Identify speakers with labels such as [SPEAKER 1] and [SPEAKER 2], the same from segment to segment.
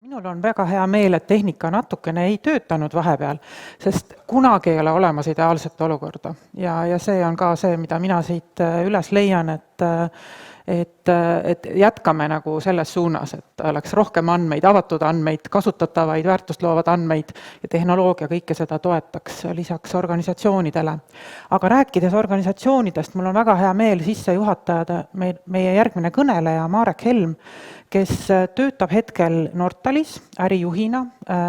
[SPEAKER 1] Minul on väga hea meel, et tehnika natukene ei töötanud vahepeal, sest kunagi ei ole olemas ideaalset olukorda. Ja see on ka see, mida mina siit üles leian, et jätkame nagu selles suunas, et oleks rohkem andmeid, avatud andmeid, kasutatavaid, väärtust loovad andmeid ja tehnoloogia kõike seda toetaks lisaks organisatsioonidele. Aga rääkides organisatsioonidest, mul on väga hea meel sissejuhatada meie järgmine kõneleja, Marek Helm, kes töötab hetkel Nortalis ärijuhina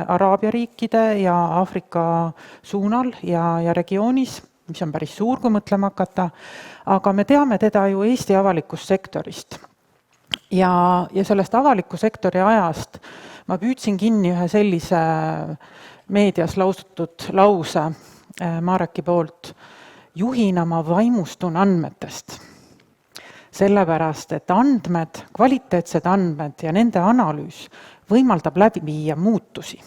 [SPEAKER 1] Araabia riikide ja Aafrika suunal ja regioonis, mis on päris suur, kui mõtlema hakata, aga me teame teda ju Eesti avalikust sektorist. Ja sellest avaliku sektori ajast ma püüdsin kinni ühe sellise meedias lausutud lause Mareki poolt: juhina ma vaimustun andmetest. Sellepärast, et andmed, kvaliteetsed andmed ja nende analüüs võimaldab läbi viia muutusi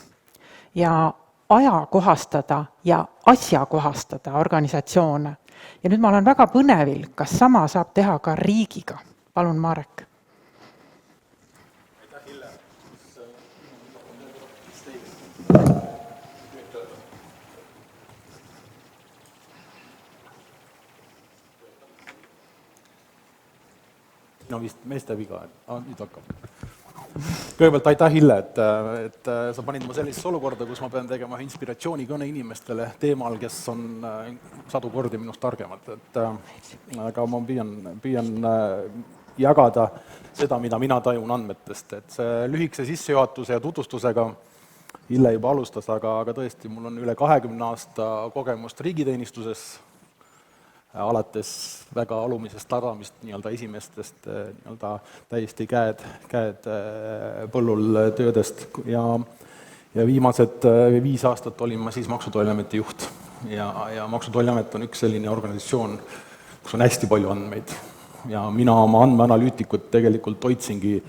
[SPEAKER 1] ja ajakohastada ja asjakohastada organisatsioone. Ja nüüd ma olen väga põnevil, kas sama saab teha ka riigiga. Palun, Marek.
[SPEAKER 2] Aitäh, Hille. No vist meeste viga, nüüd hakkab. Kõigepealt aitäh, Hille, et sa panid mu sellisesse olukorda, kus ma pean tegema inspiratsioonikõne inimestele teemal, kes on 100 kordi minust targemad. Aga ma püüan jagada seda, mida mina tajun andmetest. Et see lühikese sissejuhatuse ja tutvustusega Hille juba alustas, aga tõesti, mul on üle 20 aasta kogemust riigiteenistuses, alates väga alumisest ladamist, esimestest täiesti käed põllul töödest ja viimased 5 aastat olin ma siis Maksu- ja Tolliameti juht. Ja Maksu- ja Tolliamet on üks selline organisatsioon, kus on hästi palju andmeid. Ja mina oma andmeanalüütikut tegelikult hoidsingi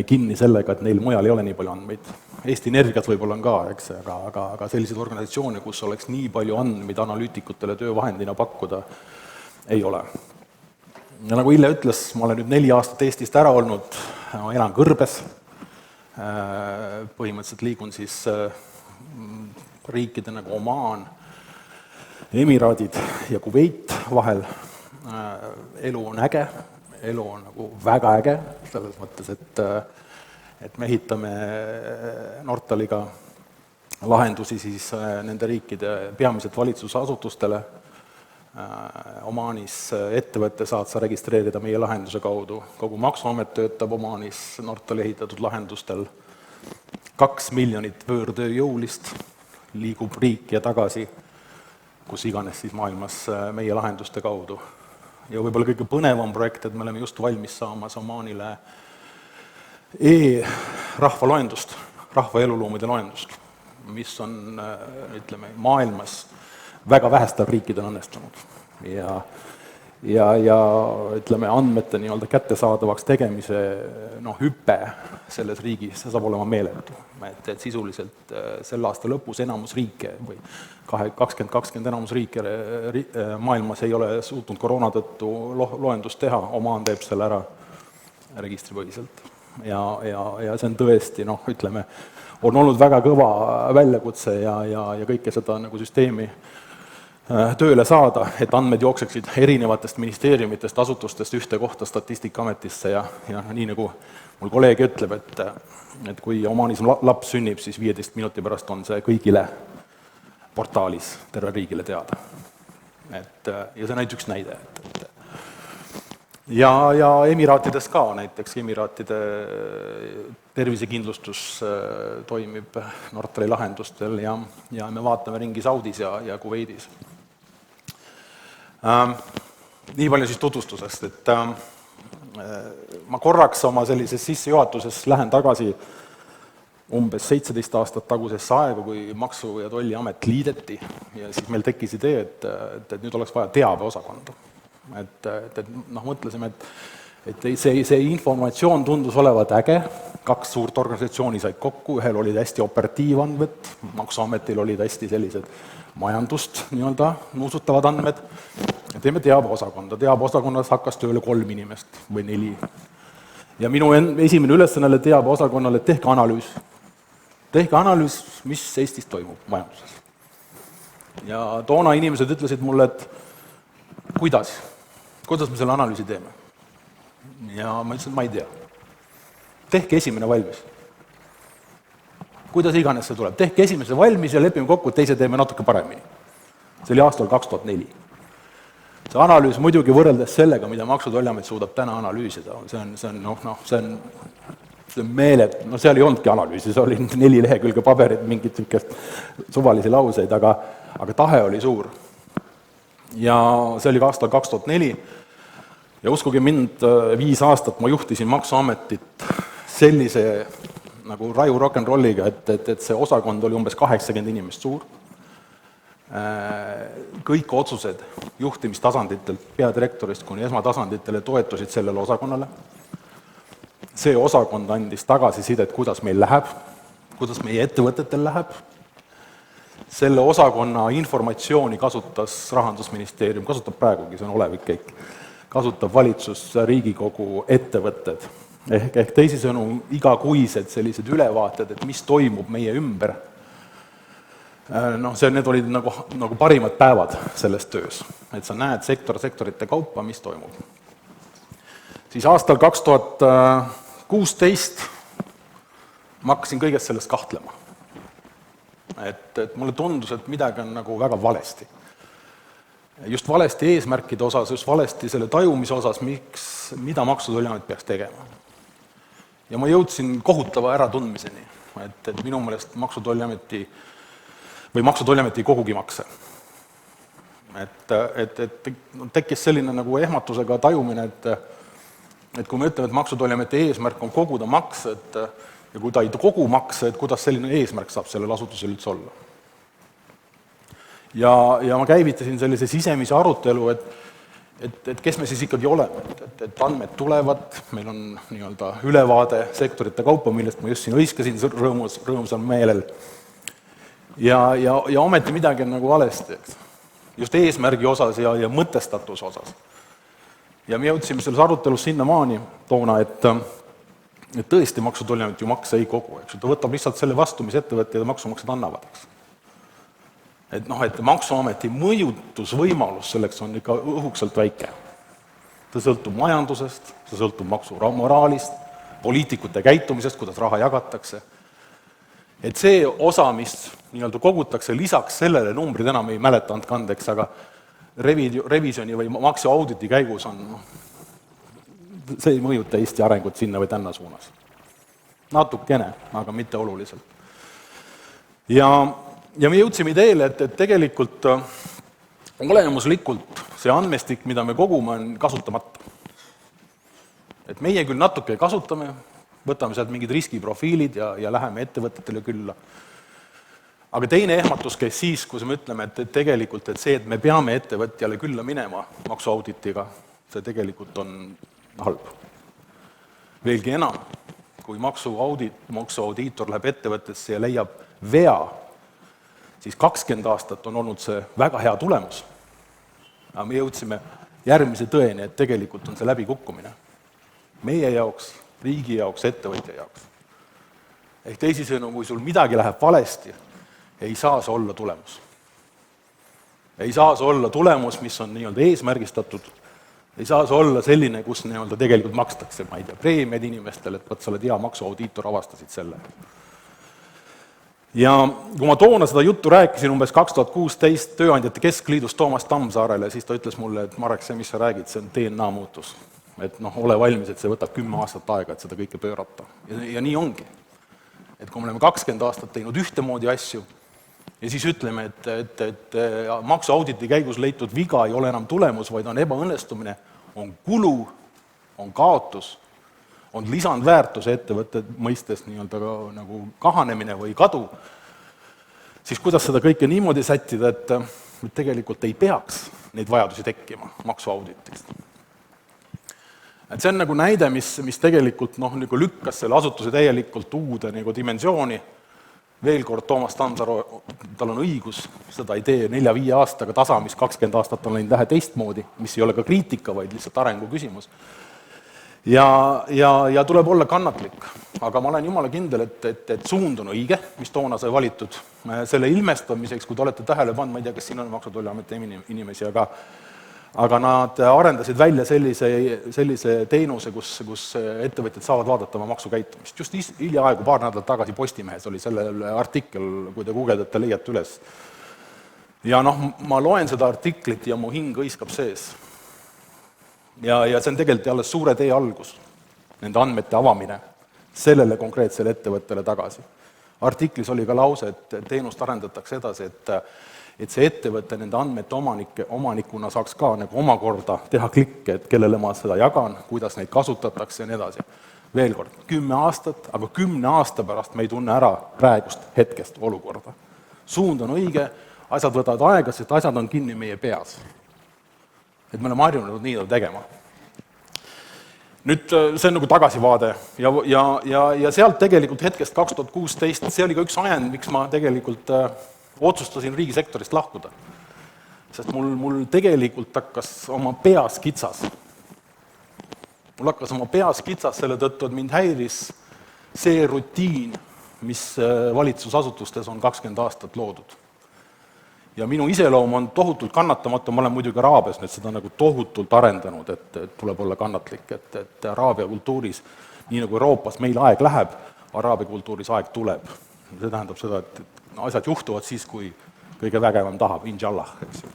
[SPEAKER 2] kinni sellega, et neil mujal ei ole nii palju andmeid. Eesti Energiat võib-olla on ka, eks, aga selliseid organisatsioone, kus oleks nii palju andmeid analüütikutele töövahendina pakkuda, ei ole. Ja nagu Hille ütles, ma olen nüüd 4 aastat Eestist ära olnud, ma elan Kõrbes, põhimõtteliselt liigun siis riikide nagu Omaan, Emiraadid ja Kuveit vahel. Elu on äge, elu on nagu väga äge, selles mõttes, et me ehitame Nortaliga lahendusi siis nende riikide peamiselt valitsusasutustele. Omaanis ettevõtte saad sa registreerida meie lahenduse kaudu. Kogu Maksuamet töötab Omaanis Nortali ehitatud lahendustel. 2 miljonit võõrtööjõulist liigub riiki ja tagasi, kus iganes siis maailmas meie lahenduste kaudu. Ja võib-olla kõige põnevam projekt, et me oleme just valmis saamas Omaanile rahvaloendust, rahva eluloomide loendust, mis on, ütleme, maailmas väga vähestel riikidel õnnestunud. Ja ütleme, andmete kättesaadavaks tegemise hüpe selles riigis, see saab olema meeletu. Et sisuliselt selle aasta lõpus enamus riike või 2020 enamus riike maailmas ei ole suutnud koroona tõttu loendust teha, Omaan teeb selle ära registripõhiselt. Ja see on tõesti, ütleme, on olnud väga kõva väljakutse ja kõike seda nagu süsteemi tööle saada, et andmed jookseksid erinevatest ministeeriumitest, asutustest ühte kohta Statistikaametisse ja nii nagu mul kolleeg ütleb, et kui Omaanis laps sünnib, siis 15 minuti pärast on see kõigile portaalis terve riigile teada. Ja see on ainult üks näide. Ja Emiraatides ka, näiteks Emiraatide tervisekindlustus toimib Nortali lahendustel ja me vaatame ringi Saudis ja Kuveidis. Nii palju siis tutvustusest, et ma korraks oma sellises sissejuhatuses lähen tagasi umbes 17 aastat tagusesse aega, kui Maksu- ja Tolliamet liideti ja siis meil tekkis idee, et nüüd oleks vaja teabeosakonda. Mõtlesime, et see informatsioon tundus olevat äge, 2 suurt organisatsiooni said kokku, ühel olid hästi operatiivandmed, Maksuametil olid hästi sellised majandust nuusutavad andmed, ja teeme teabeosakonda. Teabeosakonnas hakkas tööle 3 inimest või 4. Ja minu esimene ülesannele teabeosakonnale, et tehke analüüs, tehke analüüs, mis Eestis toimub majanduses. Ja toona inimesed ütlesid mulle, et kuidas me selle analüüsi teeme? Ja ma ütlesin, et ma ei tea. Tehke esimene valmis. Kuidas iganes see tuleb, tehke esimese valmis ja lepime kokku, et teise teeme natuke paremini. See oli aastal 2004. See analüüs muidugi võrreldes sellega, mida Maksu- ja Tolliamet suudab täna analüüsida, see on meeled, seal ei olnudki analüüsi, see oli 4 lehekülge paberit, mingit suvalisi lauseid, aga tahe oli suur. Ja see oli aastal 2004 ja uskuge mind, 5 aastat ma juhtisin Maksuametit sellise nagu raju rock'n'rolliga, et see osakond oli umbes 80 inimest suur. Kõik otsused juhtimistasanditelt, peadirektorist kuni esmatasanditele toetusid sellele osakonnale. See osakond andis tagasisidet, kuidas meil läheb, kuidas meie ettevõtetel läheb. Selle osakonna informatsiooni kasutas Rahandusministeerium, kasutab praegugi, see on olevik kõik, kasutab valitsus, Riigikogu, ettevõtted. Ehk teisisõnu igakuised sellised ülevaated, et mis toimub meie ümber. Need olid nagu parimad päevad selles töös, et sa näed sektorite kaupa, mis toimub. Siis aastal 2016 ma hakkasin kõigest sellest kahtlema. Et mulle tundus, et midagi on nagu väga valesti. Just valesti eesmärkide osas, just valesti selle tajumise osas, mida Maksu- ja Tolliamet peaks tegema. Ja ma jõudsin kohutava äratundmiseni, et minu meelest Maksu- ja Tolliameti ei kogugi makse. Et tekkis selline nagu ehmatusega tajumine, et kui me ütleme, et Maksu- ja Tolliameti eesmärk on koguda makse, ja kui ta ei kogu makse, et kuidas selline eesmärk saab sellel asutusel üldse olla. Ja ma käivitasin sellise sisemise arutelu, et kes me siis ikkagi oleme, et andmed tulevad, meil on nii-öelda ülevaade sektorite kaupa, millest ma just siin hõiskasin rõõmsal meelel. Ja ometi midagi on nagu valesti, just eesmärgi osas ja mõtestatus osas. Ja me jõudsime selles arutelus sinnamaani toona, et tõesti Maksu- ja Tolliamet ju makse ei kogu, eks. Ta võtab lihtsalt selle vastu, mis ettevõtted ja maksumaksjad annavad, eks. Et Maksuameti mõjutusvõimalus selleks on ikka õhukselt väike. Ta sõltub majandusest, ta sõltub maksumoraalist, poliitikute käitumisest, kuidas raha jagatakse. Et see osa, mis nii-öelda kogutakse lisaks sellele, numbrid enam ei mäleta, andke andeks, aga revisjoni või maksuauditi käigus on, see ei mõjuta Eesti arengut sinna või tänna suunas. Natukene, aga mitte oluliselt. Ja me jõudsime ideele, et tegelikult olemuslikult see andmestik, mida me kogume, on kasutamata. Et meie küll natuke kasutame, võtame sealt mingid riskiprofiilid ja läheme ettevõtetele külla. Aga teine ehmatus käis siis, kui me ütleme, et tegelikult see, et me peame ettevõtjale külla minema maksuauditiga, see tegelikult on halb. Veelgi enam, kui maksuaudiitor läheb ettevõttesse ja leiab vea, siis 20 aastat on olnud see väga hea tulemus. Aga me jõudsime järgmise tõeni, et tegelikult on see läbikukkumine. Meie jaoks, riigi jaoks, ettevõtja jaoks. Ehk teisisõnu, kui sul midagi läheb valesti, ei saa see olla tulemus. Ei saa see olla tulemus, mis on nii-öelda eesmärgistatud, ei saa see olla selline, kus nii-öelda tegelikult makstakse, ma ei tea, preemiad inimestele, et sa oled hea maksuaudiitor, avastasid selle. Ja kui ma toona seda juttu rääkisin umbes 2016 Tööandjate Keskliidus Toomas Tammsaarele, siis ta ütles mulle, et Marek, see, mis sa räägid, see on DNA muutus. Et ole valmis, et see võtab 10 aastat aega, et seda kõike pöörata. Ja nii ongi. Et kui me oleme 20 aastat teinud ühtemoodi asju ja siis ütleme, et maksuauditi käigus leitud viga ei ole enam tulemus, vaid on ebaõnnestumine, on kulu, on kaotus, on lisandväärtus ettevõtte mõistes nii-öelda nagu kahanemine või kadu, siis kuidas seda kõike niimoodi sättida, et tegelikult ei peaks neid vajadusi tekkima maksuauditist. Et see on nagu näide, mis tegelikult nagu lükkas selle asutuse täielikult uude nagu dimensiooni. Veel kord, Toomas Tammsaar, tal on õigus, seda ei tee 4-5 aastaga tasa, mis 20 aastat on läinud lähe teistmoodi, mis ei ole ka kriitika, vaid lihtsalt arengu küsimus. Ja tuleb olla kannatlik. aga ma olen jumala kindel, et suund on õige, mis toona sai valitud. Selle ilmestamiseks, kui te olete tähele pannud, ma ei tea, kas siin on Maksu- ja Tolliameti inimesi, aga nad arendasid välja sellise teenuse, kus ettevõtjad saavad vaadata oma maksukäitumist. Just hiljaaegu, paar nädalat tagasi Postimehes oli selle artikkel, kui te guugeldate, leiate üles. Ja ma loen seda artiklit ja mu hing hõiskab sees. Ja see on tegelikult alles suure tee algus, nende andmete avamine sellele konkreetsele ettevõttele tagasi. Artiklis oli ka lause, et teenust arendatakse edasi, et see ettevõte nende andmete omanikuna saaks ka nagu omakorda teha klikke, et kellele ma seda jagan, kuidas neid kasutatakse ja nii edasi. Veel kord, 10 aastat, aga 10 aasta pärast me ei tunne ära praegust hetkest olukorda. Suund on õige, asjad võtavad aega, sest asjad on kinni meie peas. Et me oleme harjunud nii tegema. Nüüd see on nagu tagasivaade ja sealt tegelikult hetkest 2016, see oli ka üks ajend, miks ma tegelikult otsustasin riigisektorist lahkuda. Sest mul tegelikult hakkas oma peas kitsas. Mul hakkas oma peas kitsas selle tõttu, et mind häiris see rutiin, mis valitsusasutustes on 20 aastat loodud. Ja minu iseloom on tohutult kannatamatu, ma olen muidugi Araabias nüüd seda nagu tohutult arendanud, et tuleb olla kannatlik, et Araabia kultuuris, nii nagu Euroopas meil aeg läheb, Araabia kultuuris aeg tuleb. See tähendab seda, et asjad juhtuvad siis, kui kõige vägevam tahab, inshallah, eks ju.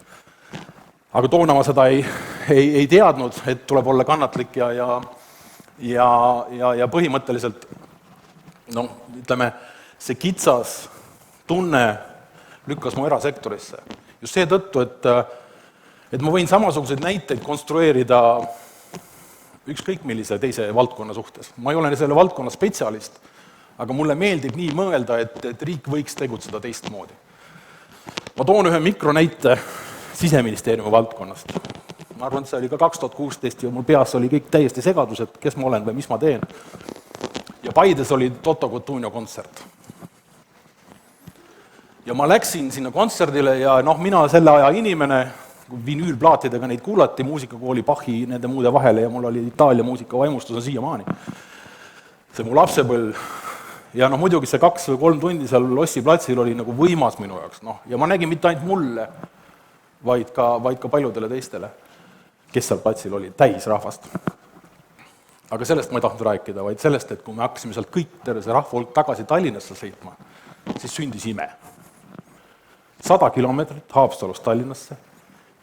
[SPEAKER 2] Aga toona ma seda ei teadnud, et tuleb olla kannatlik ja põhimõtteliselt, ütleme, see kitsas tunne lükkas mu erasektorisse. Just see tõttu, et ma võin samasuguseid näiteid konstrueerida ükskõik millise teise valdkonna suhtes. Ma ei ole selle valdkonna spetsialist, aga mulle meeldib nii mõelda, et riik võiks tegutseda teistmoodi. Ma toon ühe mikronäite Siseministeeriumi valdkonnast. Ma arvan, et see oli ka 2016 ja mul peas oli kõik täiesti segadus, et kes ma olen või mis ma teen. Ja Paides oli Toto Cutugno kontsert. Ja ma läksin sinna kontserdile ja mina selle aja inimene, vinüülplaatidega neid kuulati, muusikakooli Bachi nende muude vahele ja mul oli Itaalia muusika vaimustus on siiamaani. See mu lapsepõlv ja muidugi see 2 või 3 tundi seal Lossi platsil oli nagu võimas minu jaoks. Ja ma nägin mitte ainult mulle, vaid ka paljudele teistele, kes seal platsil oli, täis rahvast. Aga sellest ma ei tahtnud rääkida, vaid sellest, et kui me hakkasime sealt kõik terve see rahvahulk tagasi Tallinnasse sõitma, siis sündis ime. 100 kilomeetrit Haapsalust Tallinnasse,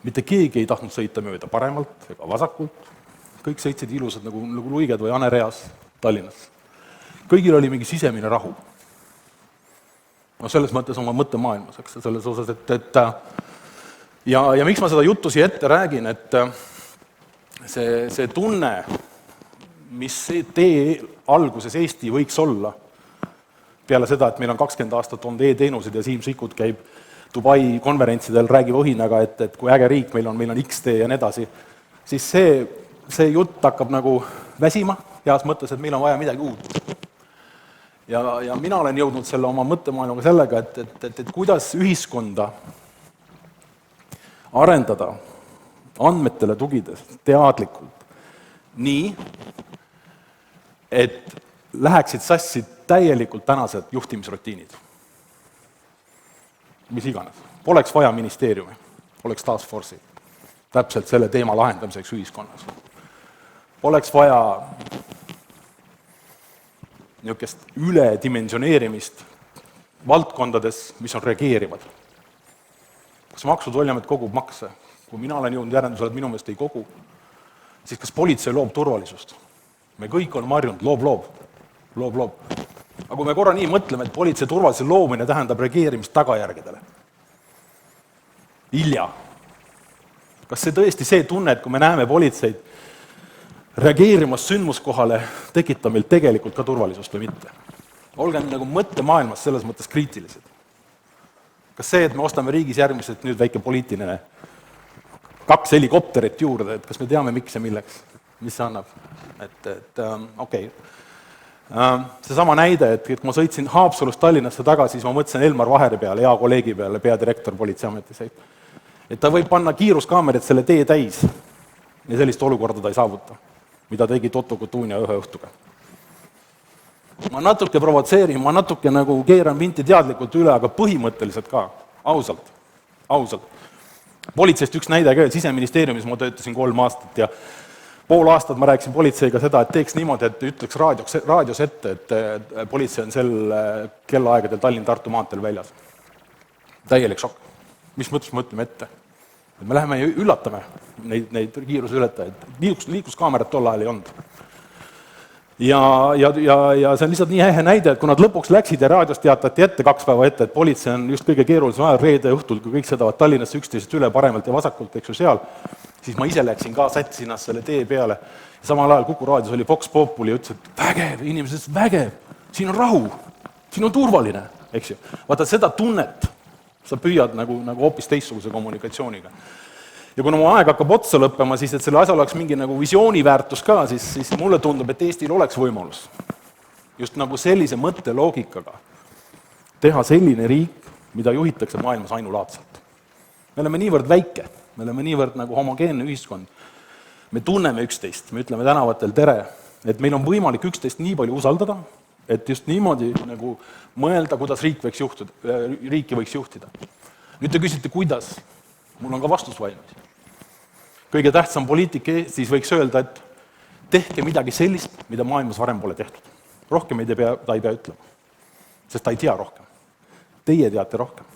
[SPEAKER 2] mitte keegi ei tahtnud sõita mööda paremalt ega vasakult, kõik sõitsid ilusad nagu luiged või hanereas Tallinnasse. Kõigil oli mingi sisemine rahu. Selles mõttes oma mõttemaailmas, eks, selles osas, ja miks ma seda juttu siia ette räägin, et see tunne, mis tee alguses Eesti võiks olla, peale seda, et meil on 20 aastat olnud e-teenused ja Siim Sikkut käib Dubai konverentsidel, räägib õhinaga, et kui äge riik meil on X-tee ja nii edasi, siis see jutt hakkab nagu väsima, heas mõttes, et meil on vaja midagi uut. Ja mina olen jõudnud selle oma mõttemaailmaga sellega, et kuidas ühiskonda arendada andmetele tugides teadlikult nii, et läheksid sassi täielikult tänased juhtimisrutiinid. Mis iganes. Poleks vaja ministeeriumi, oleks task force'i täpselt selle teema lahendamiseks ühiskonnas. Poleks vaja niisugust üledimensioneerimist valdkondades, mis on reageerivad. Kas Maksu- ja Tolliamet kogub makse? Kui mina olen jõudnud järeldusele, et minu meelest ei kogu, siis kas politsei loob turvalisust? Me kõik on marjunud, loob. Aga kui me korra nii mõtleme, et politsei turvalisuse loomine tähendab reageerimist tagajärgedele. Hilja. Kas see tõesti see tunne, et kui me näeme politseid reageerimas sündmuskohale, tekitab meil tegelikult ka turvalisust või mitte? Olgem nagu mõttemaailmas selles mõttes kriitilised. Kas see, et me ostame riigis järgmiselt nüüd väike poliitiline 2 helikopterit juurde, et kas me teame, miks ja milleks? Mis see annab? Okei. See sama näide, et kui ma sõitsin Haapsalust Tallinnasse tagasi, siis ma mõtlesin Elmar Vaheri peale, hea kolleegi peale, peadirektor politseiametis. Et ta võib panna kiiruskaamerid selle tee täis ja sellist olukorda ta ei saavuta, mida tegi Toto Cutugno ühe õhtuga. ma natuke provotseerin, ma natuke nagu keeran vinti teadlikult üle, aga põhimõtteliselt ka, ausalt. Politseist üks näide ka, Siseministeeriumis ma töötasin 3 aastat ja pool aastat ma rääkisin politseiga seda, et teeks niimoodi, et ütleks raadios ette, et politsei on sel kellaaegadel Tallinn-Tartu maanteel väljas. Täielik šokk. Mis mõttes me mõtleme ette? Me läheme ja üllatame neid kiiruse ületajaid. Liikluskaamerat tol ajal ei olnud. Ja see on lihtsalt nii ehe näide, et kui nad lõpuks läksid ja raadios teatati ette 2 päeva ette, et politsei on just kõige keerulisem ajal reede õhtul, kui kõik sõidavad Tallinnasse üksteisest üle paremalt ja vasakult, eks ju seal, siis ma ise läksin ka, sättisin ennast selle tee peale. Ja samal ajal Kuku raadios oli Vox Populi ja ütles, et vägev, inimesed ütlesid, vägev, siin on rahu, siin on turvaline, eks ju. Vaata seda tunnet sa püüad nagu hoopis teistsuguse kommunikatsiooniga. Ja kuna mu aeg hakkab otsa lõppema, siis et selle asjal oleks mingi nagu visiooniväärtus ka, siis mulle tundub, et Eestil oleks võimalus just nagu sellise mõtteloogikaga teha selline riik, mida juhitakse maailmas ainulaadsalt. Me oleme niivõrd väike, me oleme niivõrd nagu homogeenne ühiskond. Me tunneme üksteist, me ütleme tänavatel tere, et meil on võimalik üksteist nii palju usaldada, et just niimoodi nagu mõelda, kuidas riiki võiks juhtida. Nüüd te küsite, kuidas? Mul on ka vastus valmis. Kõige tähtsam poliitik Eestis võiks öelda, et tehke midagi sellist, mida maailmas varem pole tehtud. Rohkem ta ei pea ütlema, sest ta ei tea rohkem. Teie teate rohkem.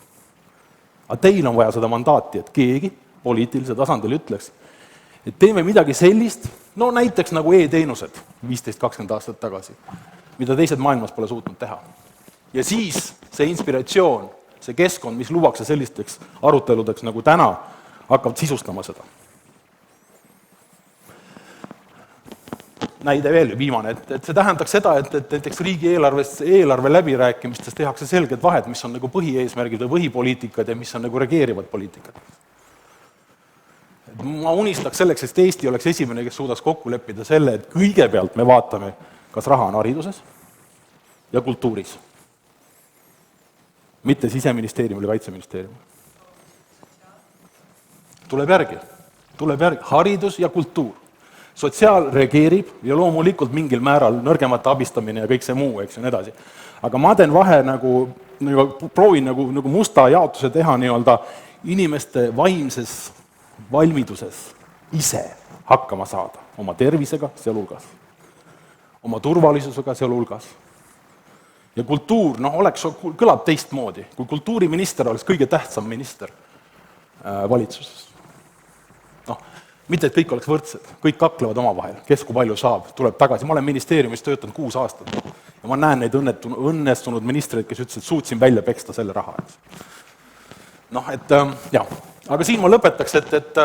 [SPEAKER 2] Aga teil on vaja seda mandaati, et keegi poliitilisel tasandil ütleks, et teeme midagi sellist, no näiteks nagu e-teenused 15-20 aastat tagasi, mida teised maailmas pole suutnud teha. Ja siis see inspiratsioon, see keskkond, mis luuakse sellisteks aruteludeks nagu täna, hakkavad sisustama seda. Näide veel viimane, et see tähendaks seda, et näiteks eelarve läbirääkimistes tehakse selged vahed, mis on nagu põhieesmärgid või põhipoliitikad ja mis on nagu regeerivad poliitikad. Ma unistaks selleks, et Eesti oleks esimene, kes suudaks kokku leppida selle, et kõigepealt me vaatame, kas raha on hariduses ja kultuuris. Mitte Siseministeerium või Kaitseministeerium. Tuleb järgi. Haridus ja kultuur. Sotsiaal reageerib ja loomulikult mingil määral nõrgemate abistamine ja kõik see muu, eks ju, nii edasi. Aga ma teen vahe proovin nagu musta jaotuse teha inimeste vaimses valmiduses ise hakkama saada oma tervisega sealhulgas, oma turvalisusega sealhulgas. Ja kultuur, kõlab teistmoodi, kui kultuuriminister oleks kõige tähtsam minister valitsuses. Mitte, et kõik oleks võrdsed, kõik kaklevad omavahel, kes kui palju saab, tuleb tagasi. Ma olen ministeeriumis töötanud 6 aastat ja ma näen neid õnnestunud ministreid, kes ütlesid, et suutsin välja peksta selle raha. Aga siin ma lõpetaks, et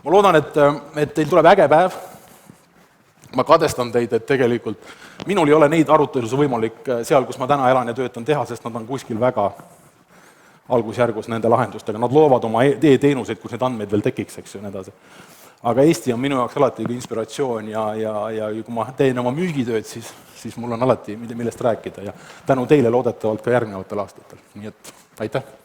[SPEAKER 2] ma loodan, et teil tuleb äge päev. Ma kadestan teid, et tegelikult minul ei ole neid arutelusid võimalik seal, kus ma täna elan ja töötan teha, sest nad on kuskil väga algusjärgus nende lahendustega. Nad loovad oma e-teenuseid, kus need andmeid veel tekiks, eks ju, nii edasi. Aga Eesti on minu jaoks alati inspiratsioon ja kui ma teen oma müügitööd, siis mul on alati millest rääkida ja tänu teile loodetavalt ka järgnevatel aastatel. Nii et aitäh!